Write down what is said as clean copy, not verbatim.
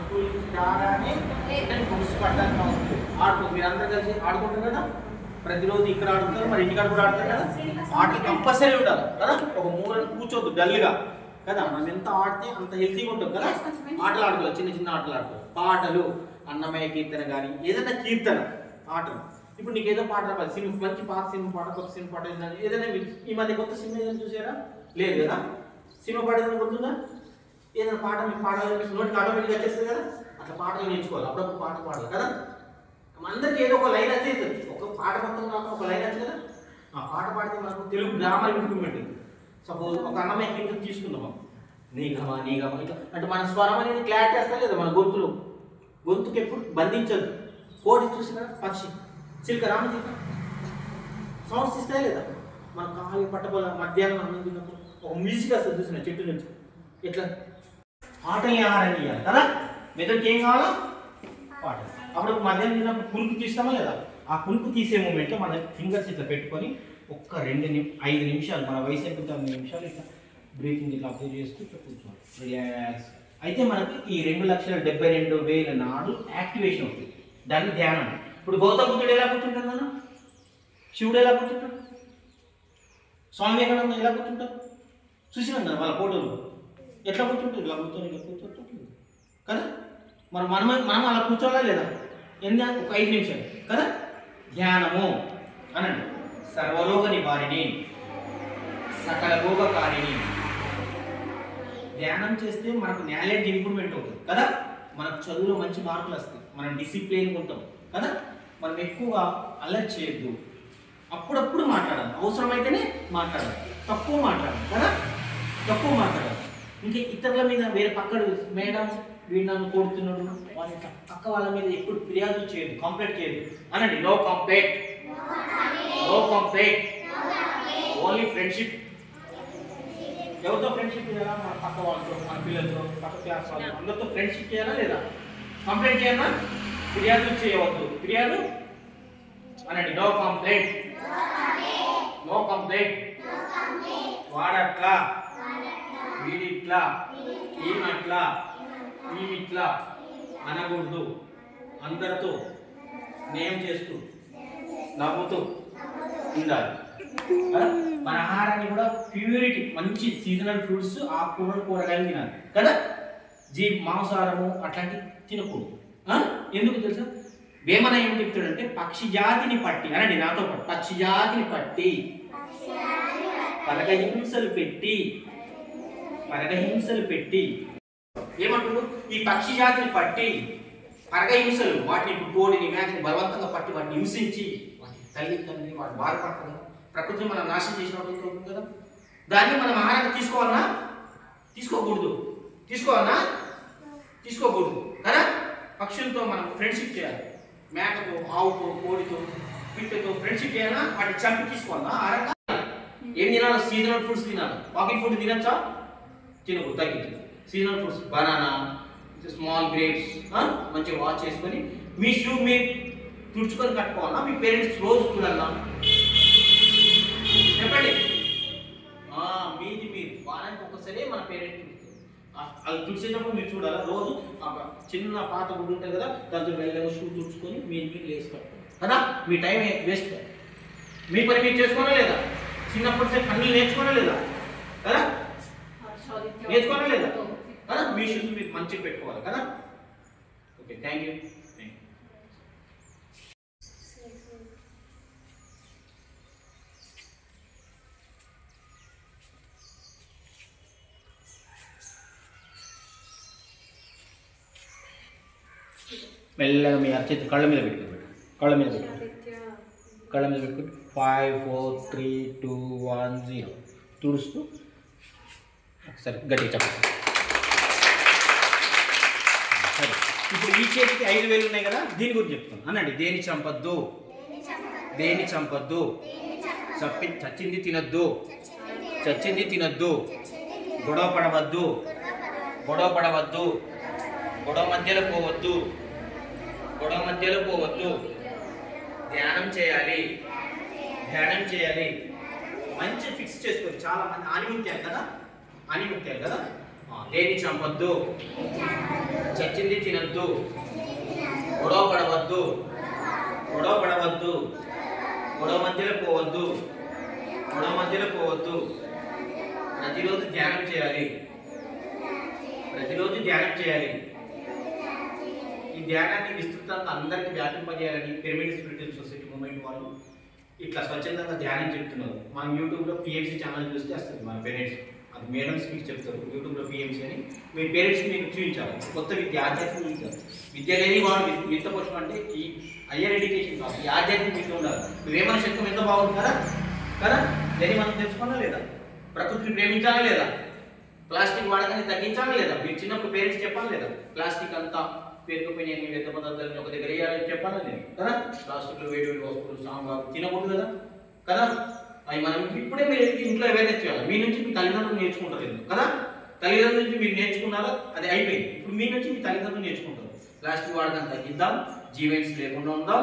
School నుంచి రాగానే books పట్టడానికి ఆడుకో, మీరు అందరూ కలిసి ఆడుకుంటారు కదా, ప్రతిరోజు ఇక్కడ ఆడుతారు, మరి ఇంటికాడ కూడా ఆడతారు కదా. ఆటలు కంపల్సరీ ఉండాలి కదా, ఒక మూడు కూర్చోద్దు డల్గా కదా. మనం ఎంత ఆడితే అంత హెల్తీగా ఉంటుంది కదా. ఆటలు ఆడుకోవాలి, చిన్న చిన్న ఆటలు ఆడుకోవాలి. పాటలు, అన్నమయ్య కీర్తన కానీ ఏదైనా కీర్తన ఆటలు. ఇప్పుడు నీకు ఏదో పాట రావాలి, సినిమా మంచి పాత సినిమా పాట, కొత్త సినిమా పాట ఏదైనా. ఈ మధ్య కొత్త సినిమా ఏదైనా చూసారా? లేదు కదా. సినిమా పాట ఏదైనా గుర్తుందా? ఏదైనా పాట మీకు పాడాలి నోటికి ఆటోమేటిక్గా వచ్చేస్తుంది కదా. అట్లా పాటలు నేర్చుకోవాలి, అప్పుడప్పుడు పాట పాడాలి కదా. అందరికీ ఏదో ఒక లైన్ వచ్చేది, ఒక పాట మొత్తం కాకుండా ఒక లైన్ వచ్చేది కదా. ఆ పాట పాడితే మనకు తెలుగు గ్రామర్ ఇంప్రూవ్మెంట్. సపోజ్ ఒక అన్నమయ్య కీర్తన తీసుకుందాం, నీగమ నీగమ ఇట్లా అంటే మన స్వరం అనేది క్లారిటీ వస్తా లేదా మన గొంతులో. గొంతుకు ఎప్పుడు బంధించదు. కోడి చూసినా పక్షి, చిలుక రామచిలుక సౌండ్స్ ఇస్తాయి లేదా. మన కాలి పట్టబోల మధ్యాహ్నం అన్నం తిన్నప్పుడు ఒక మ్యూజిక్ వస్తుంది చూసిన చెట్టు నుంచి. ఎట్లా పాటని ఆహారాన్ని ఇవ్వాలి కదా. మెదడుకి ఏం కావాలా? పాట. అప్పుడు మధ్యాహ్నం తిన్నప్పుడు పులుపు తీస్తామా లేదా. ఆ పులుపు తీసే మూమెంట్లో మన ఫింగర్స్ ఇట్లా పెట్టుకొని ఒక్క 5 నిమిషాలు, మన వయసు ఎంత 9 నిమిషాలు ఇట్లా బ్రీతింగ్ ఇట్లా అబ్జర్వ్ చేస్తూ ఇట్లా కూర్చోవాలి, రిలాక్స్. అయితే మనకి ఈ 2,72,000 నాడు యాక్టివేషన్ అవుతుంది. దాన్ని ధ్యానం. ఇప్పుడు గౌతమ బుద్ధుడు ఎలా కూర్చుంటాడు మనం? శివుడు ఎలా కూర్చుంటాడు? స్వామి వివేకానంద ఎలా కూర్చుంటారు? చూసినాం కదా వాళ్ళ ఫోటోలు. ఎట్లా కూర్చుంటారు? ఇలా కూర్చొని ఇలా కూర్చోంటుంది కదా. మనం అలా కూర్చోవాలా లేదా? ఒక 5 నిమిషాలు కదా. ధ్యానము అనండి. సర్వరోగ నివారిణి, సకల భోగకారిణి. ధ్యానం చేస్తే మనకు నాలెడ్జ్ ఇంప్రూవ్మెంట్ అవుతుంది కదా. మనకు చదువులో మంచి మార్కులు వస్తాయి, మనం డిసిప్లిన్గా ఉంటాం కదా. మనం ఎక్కువగా అలర్ట్ చేయొద్దు, అప్పుడప్పుడు మాట్లాడాలి, అవసరమైతేనే మాట్లాడాలి, తక్కువ మాట్లాడాలి కదా. తక్కువ మాట్లాడాలి. ఇంకా ఇతరుల మీద వేరే పక్కడు మేడం వీడు నన్ను కొడుతున్నాడు వాళ్ళ పక్క వాళ్ళ మీద ఎప్పుడు ఫిర్యాదు చేయదు, కంప్లైంట్ చేయదు అనండి. No complaint, no complaint, only friendship. ఎవరితో ఫ్రెండ్షిప్ చేయాలా? మన పక్క వాళ్ళతో, మన పిల్లలతో, పక్క క్లాస్ వాళ్ళతో అందరితో ఫ్రెండ్షిప్ చేయాలా లేదా? కంప్లైంట్ చేయాలా? ఫిర్యాదు చేయవద్దు. ఫిర్యాదు అనండి. No complaint, no complaint. వాడట్లా, వీడిట్లా, ఈమెట్లా, ఈమిట్లా అనకూడదు. అందరితో స్నేహం చేస్తూ నవ్వుతూ ఉండాలి. మన ఆహారాన్ని కూడా ప్యూరిటీ, మంచి సీజనల్ ఫ్రూట్స్, ఆకుకూరలు, కూరగాయలు తినాలి కదా. మాంసాహారము అట్లాంటివి తినకూడదు. ఎందుకు తెలుసా? వేమన ఏం చెప్తాడంటే పక్షి జాతిని పట్టి అనండి నాతో పాటు. పక్షి జాతిని పట్టి పరగహింసలు పెట్టి, పరగహింసలు పెట్టి ఏమంటున్నాడు? ఈ పక్షి జాతిని పట్టి పరగహింసలు, వాటిని కోడిని మేకని బలవంతంగా పట్టి వాటిని హింసించి వాటి తల్లి వాటి బాధపడతారు. ప్రకృతిని మనం నాశనం చేసినట్టు అవుతుంది కదా. దాన్ని మనం ఆహారంగా తీసుకోవాలన్నా తీసుకోకూడదు, తీసుకోవాలన్నా తీసుకోకూడదు కదా. పక్షులతో మనం ఫ్రెండ్షిప్ చేయాలి. మేకతో, ఆవుతో, కోడితో, పిట్టతో ఫ్రెండ్షిప్ చేయాలా? వాటిని చంపి తీసుకోవాలన్నా ఆహారంగా. ఏం తినాలి? సీజనల్ ఫ్రూట్స్ తినాలి. పాకెట్ ఫుడ్ తినచ్చా? తినకూడదు, తగ్గించు. Seasonal fruits, banana, small grapes మంచిగా వాష్ చేసుకొని మీ షూ మీరు తుడుచుకొని కట్టుకోవాలన్నా? మీ పేరెంట్స్ రోజు చూడాలన్నా? చెప్పండి. మీది మీరు వారానికి ఒక్కసారి మన పేరెంట్స్ అది తుడిచేటప్పుడు మీరు చూడాలా? రోజు చిన్న పాత గుడ్డు ఉంటుంది కదా, దాంతో వెళ్ళగా షూ తుడుచుకొని మీరు వేసి కట్టుకోండి కదా. మీ టైం వేస్ట్. మీ పని మీరు చేసుకోవాలా లేదా? చిన్నప్పటి సరే పనులు నేర్చుకోవాలా లేదా కదా? నేర్చుకోవాలా లేదా కదా? మీ షూస్ మీరు మంచిగా పెట్టుకోవాలి కదా. Okay, thank you. మెల్లగా మీ అరచేతి కళ్ళ మీద పెట్టుకుని కళ్ళ మీద పెట్టుకుని 5 4 3 2 1 0 తుడుస్తూ ఒకసారి గట్టిగా చెప్పండి. సరే, ఇప్పుడు ఈ చేతికి 5,000 ఉన్నాయి కదా, దీని గురించి చెప్తాను అనండి. దేని చంపద్దు, దేని చంపద్దు, చచ్చింది తినద్దు, చచ్చింది తినద్దు, గొడవ పడవద్దు, గొడవ పడవద్దు, గొడవ మధ్యలో పోవద్దు, గొడవ మధ్యలో పోవద్దు, ధ్యానం చేయాలి, ధ్యానం చేయాలి. మంచి ఫిక్స్ చేసుకోవచ్చు. చాలా మంది ఆనిముత్యాలు కదా, ఆనిముత్యాలు కదా, దేని చంపొద్దు, చచ్చింది తినద్దు, గొడవ పడవద్దు, గొడవ మధ్యలో పోవద్దు, ప్రతిరోజు ధ్యానం చేయాలి, ఈ ధ్యానాన్ని విస్తృతంగా అందరికీ వ్యాపింపజేయాలని పిరమిడ్ స్పిరిచువల్ సొసైటీ మూవ్మెంట్ వాళ్ళు ఇట్లా స్వచ్ఛందంగా ధ్యానం చెప్తున్నారు. మనం యూట్యూబ్లో పిఎంసీ ఛానల్ చూస్తే వస్తుంది మన పేరెంట్స్, అది మేడమ్స్ మీకు చెప్తారు యూట్యూబ్లో పిఎంసీ అని. మీ పేరెంట్స్ మీకు చూపించాలి కొత్త విద్య, ఆధ్యాత్మిక విద్య లేని వాడు విత్తపోషం అంటే ఈ హయ్యర్ ఎడ్యుకేషన్ కాదు, ఈ ఆధ్యాత్మిక విద్య ఉండాలి. నువ్వేమన్నా శక్తం ఎంత బాగుంది కదా దాన్ని మనం తెలుసుకోవాలా లేదా, ప్రకృతిని ప్రేమించాలా లేదా, ప్లాస్టిక్ వాడకాన్ని తగ్గించాలా లేదా, మీరు చిన్నప్పుడు పేరెంట్స్ చెప్పాలి లేదా, ప్లాస్టిక్ అంతా పేరుకుపోయిన వ్యర్థ పదార్థాలను ఒక దగ్గర వేయాలని చెప్పాలా లేదు కదా, ప్లాస్టిక్లో వేడి వస్తువులు సాంబార్ తినకూడదు కదా. అవి మనం ఇప్పుడే మీరు ఇంట్లో అవేర్నెస్ చేయాలి. మీ నుంచి మీ తల్లిదండ్రులు నేర్చుకుంటారు కదా, తల్లిదండ్రుల నుంచి మీరు నేర్చుకున్నారా అది అయిపోయింది. ఇప్పుడు మీ నుంచి మీ తల్లిదండ్రులు నేర్చుకుంటారు. ప్లాస్టిక్ వాడకాన్ని తగ్గిద్దాం, జీవెంట్స్ లేకుండా ఉందాం.